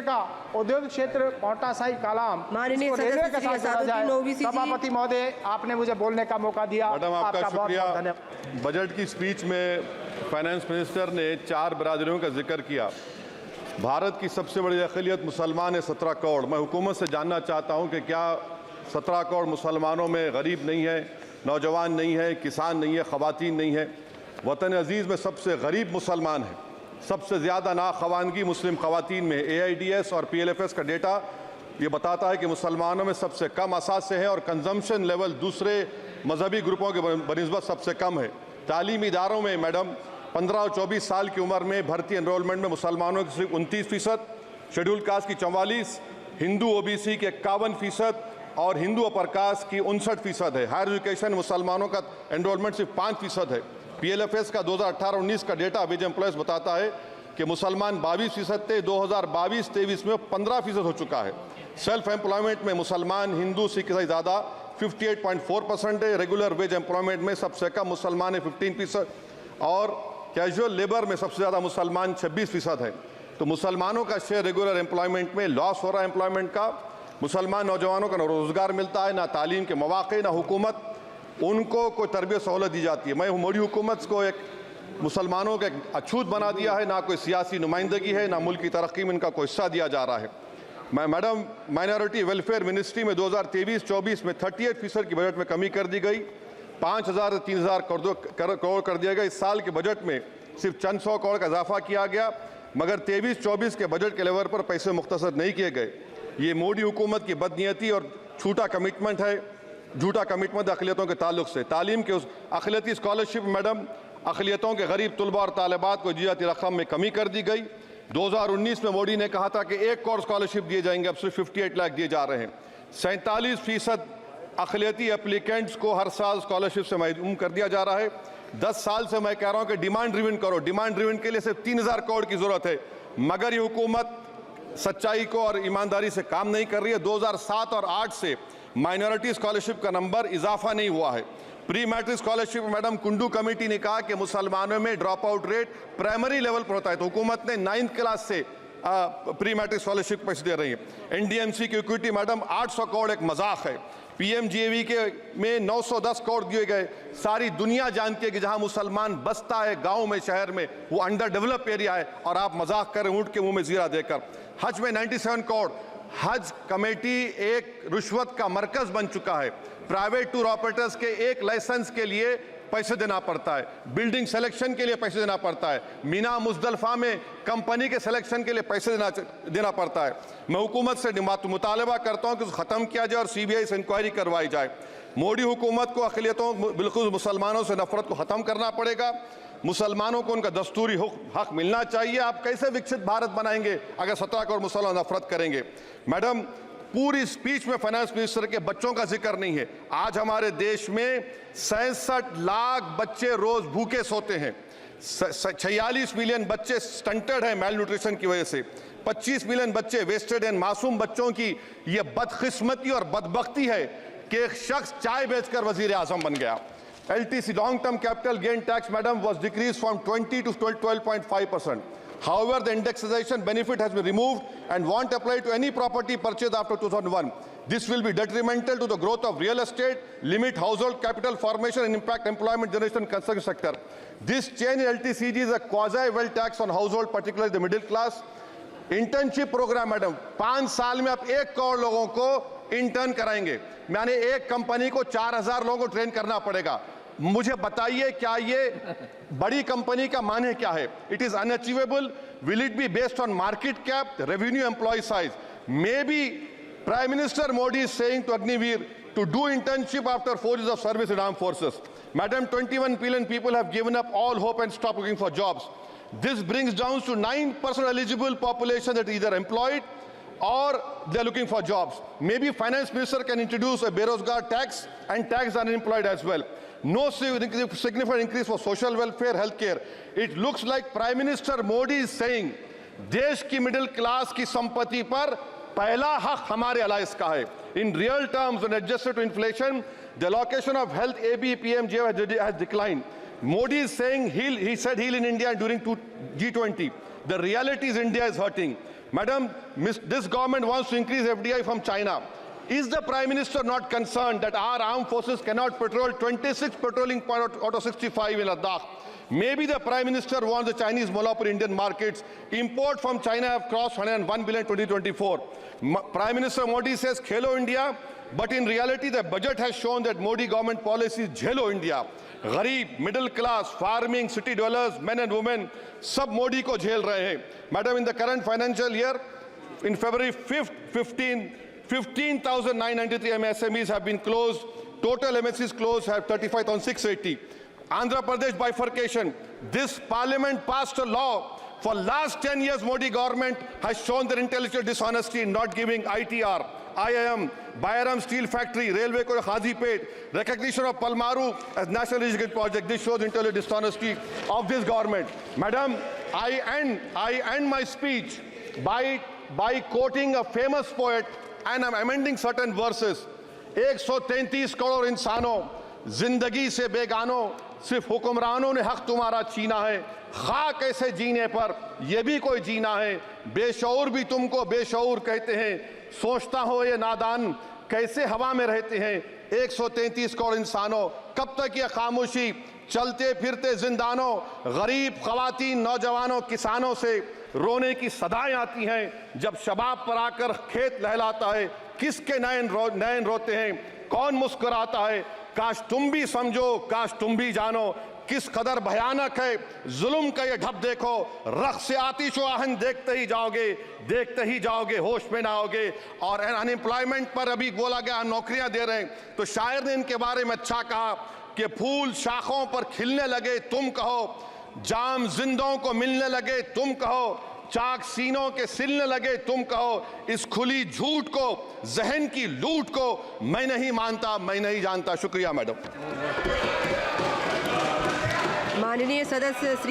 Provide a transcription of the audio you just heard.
क्षेत्र का उद्योग क्षेत्र पांवटा साहिब कालाम माननीय रेलवे के साथ जोड़ा जाए। सदस्य सभापति महोदय, आपने मुझे बोलने का मौका दिया। मैडम, आपका शुक्रिया। बहुत धन्यवाद। बजट की स्पीच में फाइनेंस मिनिस्टर ने 4 बिरादरियों का जिक्र किया। भारत की सबसे बड़ी अक़लियत मुसलमान है, 17 करोड़। मैं हुकूमत से जानना चाहता हूं कि क्या 17 करोड़ मुसलमानों में गरीब नहीं है, नौजवान नहीं है, किसान नहीं है, ख़वातीन नहीं है? वतन अजीज़ में सबसे गरीब मुसलमान है, सबसे ज़्यादा नाखवानगी मुस्लिम ख़वातीन में। AIDS और PLFS का डेटा ये बताता है कि मुसलमानों में सबसे कम असासे हैं और कंजम्पशन लेवल दूसरे मजहबी ग्रुपों के बनिस्बत सबसे कम है। तालीमी इदारों में मैडम 15 और 24 साल की उम्र में भर्ती एनरोलमेंट में मुसलमानों की सिर्फ 29%, शेड्यूल कास्ट की 44%, हिंदू OBC के 51% और हिंदू अपर कास्ट की 59% है। हायर एजुकेशन मुसलमानों का एनरोलमेंट सिर्फ 5% है। PLFS का 2018-19 का डेटा वेज एम्प्लॉयज़ बताता है कि मुसलमान 22% थे, 2022-23 में 15% हो चुका है। सेल्फ एम्प्लॉयमेंट में मुसलमान, हिंदू, सिख से ज़्यादा 58.4% है। रेगुलर वेज एम्प्लॉयमेंट में सबसे कम मुसलमान है 15% और कैजुअल लेबर में सबसे ज़्यादा मुसलमान 26% है। तो मुसलमानों का शेयर रेगुलर एम्प्लॉयमेंट में लॉस हो रहा है एम्प्लॉयमेंट का। मुसलमान नौजवानों का ना रोज़गार मिलता है, ना तालीम के मौक़े, ना हुकूमत उनको कोई तरबियत सहूलत दी जाती है। मैं मोदी हुकूमत को एक मुसलमानों का एक अछूत बना दिया है, ना कोई सियासी नुमाइंदगी है, ना मुल्क की तरक्की में इनका कोई हिस्सा दिया जा रहा है। मैं मैडम, माइनॉरिटी वेलफेयर मिनिस्ट्री में 2023-24 में 38% की बजट में कमी कर दी गई, 5,000 से 3,000 करोड़ कर दिया गया। इस साल के बजट में सिर्फ चंद 100 करोड़ का इजाफा किया गया, मगर 23-24 के बजट के लेवल पर पैसे मुख्तसर नहीं किए गए। ये मोदी हुकूमत की बदनीयती और झूठा कमिटमेंट है, झूठा कमिटमेंट अक़लियतों के ताल्लुक से। तालीम के उस अक़लियती स्कॉलरशिप मैडम, अक़लियतों के गरीब तलबा और तालिबात को दी रकम में कमी कर दी गई। 2019 में मोदी ने कहा था कि 1 करोड़ स्कॉलरशिप दिए जाएंगे, अब सिर्फ 58 लाख दिए जा रहे हैं। 47% अक़लियती एप्लीकेंट्स को हर साल स्कॉलरशिप से महरूम कर दिया जा रहा है। 10 साल से मैं कह रहा हूँ कि डिमांड ड्रिवन करो। डिमांड ड्रिवन के लिए सिर्फ 3,000 करोड़ की ज़रूरत है, मगर ये हुकूमत सच्चाई को और ईमानदारी से काम नहीं कर रही है। 2007 और 8 से माइनॉरिटी स्कॉलरशिप का नंबर इजाफा नहीं हुआ है। Pre matric scholarship madam, Kundu committee ने कहा कि मुसलमानों में drop out rate primary level पर होता है, तो हुकूमत ने 9th क्लास से प्री मैट्रिक स्कॉलरशिप पैसे दे रही है। NDMC की इक्विटी मैडम 800 करोड़ एक मजाक है। PMGAV के में 910 करोड़ दिए गए। सारी दुनिया जानती है कि जहां मुसलमान बसता है गांव में, शहर में, वो अंडर डेवलप एरिया है, और आप मजाक करें ऊँट के मुंह में जीरा देकर। हज में 97 करोड़। हज कमेटी एक रुश्वत का मरकज बन चुका है। प्राइवेट टूर ऑपरेटर्स के एक लाइसेंस के लिए पैसे देना पड़ता है, बिल्डिंग सिलेक्शन के लिए पैसे देना पड़ता है, मीना मुजदलफा में कंपनी के सिलेक्शन के लिए पैसे देना पड़ता है। मैं हुकूमत से मुतालबा करता हूं कि उसको ख़त्म किया जाए और CBI से इंक्वायरी करवाई जाए। मोदी हुकूमत को अक़लियतों, बिल्कुल मुसलमानों से नफरत को ख़त्म करना पड़ेगा। मुसलमानों को उनका दस्तूरी हक मिलना चाहिए। आप कैसे विकसित भारत बनाएंगे अगर 17 करोड़ मुसलमान नफरत करेंगे? मैडम, पूरी स्पीच में फाइनेंस मिनिस्टर के बच्चों का जिक्र नहीं है। आज हमारे देश में 66 लाख बच्चे रोज भूखे सोते हैं। 46 मिलियन बच्चे स्टंटेड हैं मेल न्यूट्रिशन की वजह से। 25 मिलियन बच्चे वेस्टेड हैं। मासूम बच्चों की यह बदकिस्मती और बदबख्ती है कि एक शख्स चाय बेचकर वजीर आजम बन गया। LTC, long term capital gain tax madam, was decreased from 20 to 12.5%. However, the indexation benefit has been removed and won't apply to any property purchased after 2001. This will be detrimental to the growth of real estate, limit household capital formation and impact employment generation in construction sector. This change in LTCG is a quasi-wealth tax on household, particularly the middle class. Internship programme madam, 5 साल में आप 1 करोड़ लोगों को intern कराएंगे, यानी एक company को 4,000 लोगों को ट्रेन करना पड़ेगा। मुझे बताइए, क्या ये बड़ी कंपनी का माने क्या है? It is unachievable. Will it be based on market cap, revenue, employ size? Maybe prime minister Modi is saying to Agniveer to do internship after 4 years of service in armed forces. Madam, 21 billion people have given up all hope and stopped looking for jobs. This brings down to 9% eligible population that is either employed or they're looking for jobs. Maybe finance minister can introduce a Berozgar tax and tax unemployed as well. No significant increase for social welfare, healthcare. It looks like Prime Minister Modi is saying, देश की middle class की संपत्ति पर पहला हक हमारे alliance का है. In real terms, when adjusted to inflation, the allocation of health AB, PMJ has declined. Modi is saying he said heal in India during G20. The reality is India is hurting. Madam, this government wants to increase FDI from China. Is the Prime Minister not concerned that our armed forces cannot patrol 26 patrolling points out of 65 in Ladakh? Maybe the Prime Minister wants the Chinese monopoly Indian markets. Import from China have crossed 101 billion 2024. Prime Minister Modi says Khelo India, but in reality the budget has shown that Modi government policy is Jhelo India. Gharib, middle class, farming, city dwellers, men and women, sab Modi ko jhel rahe hain. Madam, in the current financial year, in February 5th, 15,993 MSMEs have been closed. Total MSCs closed have 35,680. Andhra Pradesh bifurcation. This parliament passed a law. For last 10 years, Modi government has shown their intellectual dishonesty in not giving ITR, IIM, Bayaram Steel Factory, Railway ko Khazipet, recognition of Palmaru as National Irrigation Project. This shows intellectual dishonesty of this government. Madam, I end my speech by quoting a famous poet, and I'm amending certain verses. 133 crore इंसानों, जिंदगी से बेगानों, सिर्फ हुक्मरानों ने हक तुम्हारा छीना है। खाक ऐसे जीने पर ये भी कोई जीना है। बेशऊर भी तुमको बेशऊर कहते हैं। सोचता हो ये नादान कैसे हवा में रहते हैं। 133 करोड़ इंसानों, कब तक ये खामोशी? चलते फिरते जिंदानों, गरीब खवातीन, नौजवानों, किसानों से रोने की सदाएं आती हैं। जब शबाब पर आकर खेत लहलाता है, किसके नयन रोते हैं, कौन मुस्कुराता है? काश तुम भी समझो, काश तुम भी जानो किस कदर भयानक है जुल्म का ये ढब। देखो रख से आतिश व आहन देखते ही जाओगे, होश में ना आओगे। और अनएम्प्लॉयमेंट पर अभी बोला गया नौकरियां दे रहे हैं, तो शायर ने इनके बारे में अच्छा कहा कि फूल शाखों पर खिलने लगे तुम कहो, जाम जिंदों को मिलने लगे तुम कहो, चाक सीनों के सिलने लगे तुम कहो। इस खुली झूठ को, जहन की लूट को मैं नहीं मानता, मैं नहीं जानता। शुक्रिया मैडम। माननीय सदस्य श्री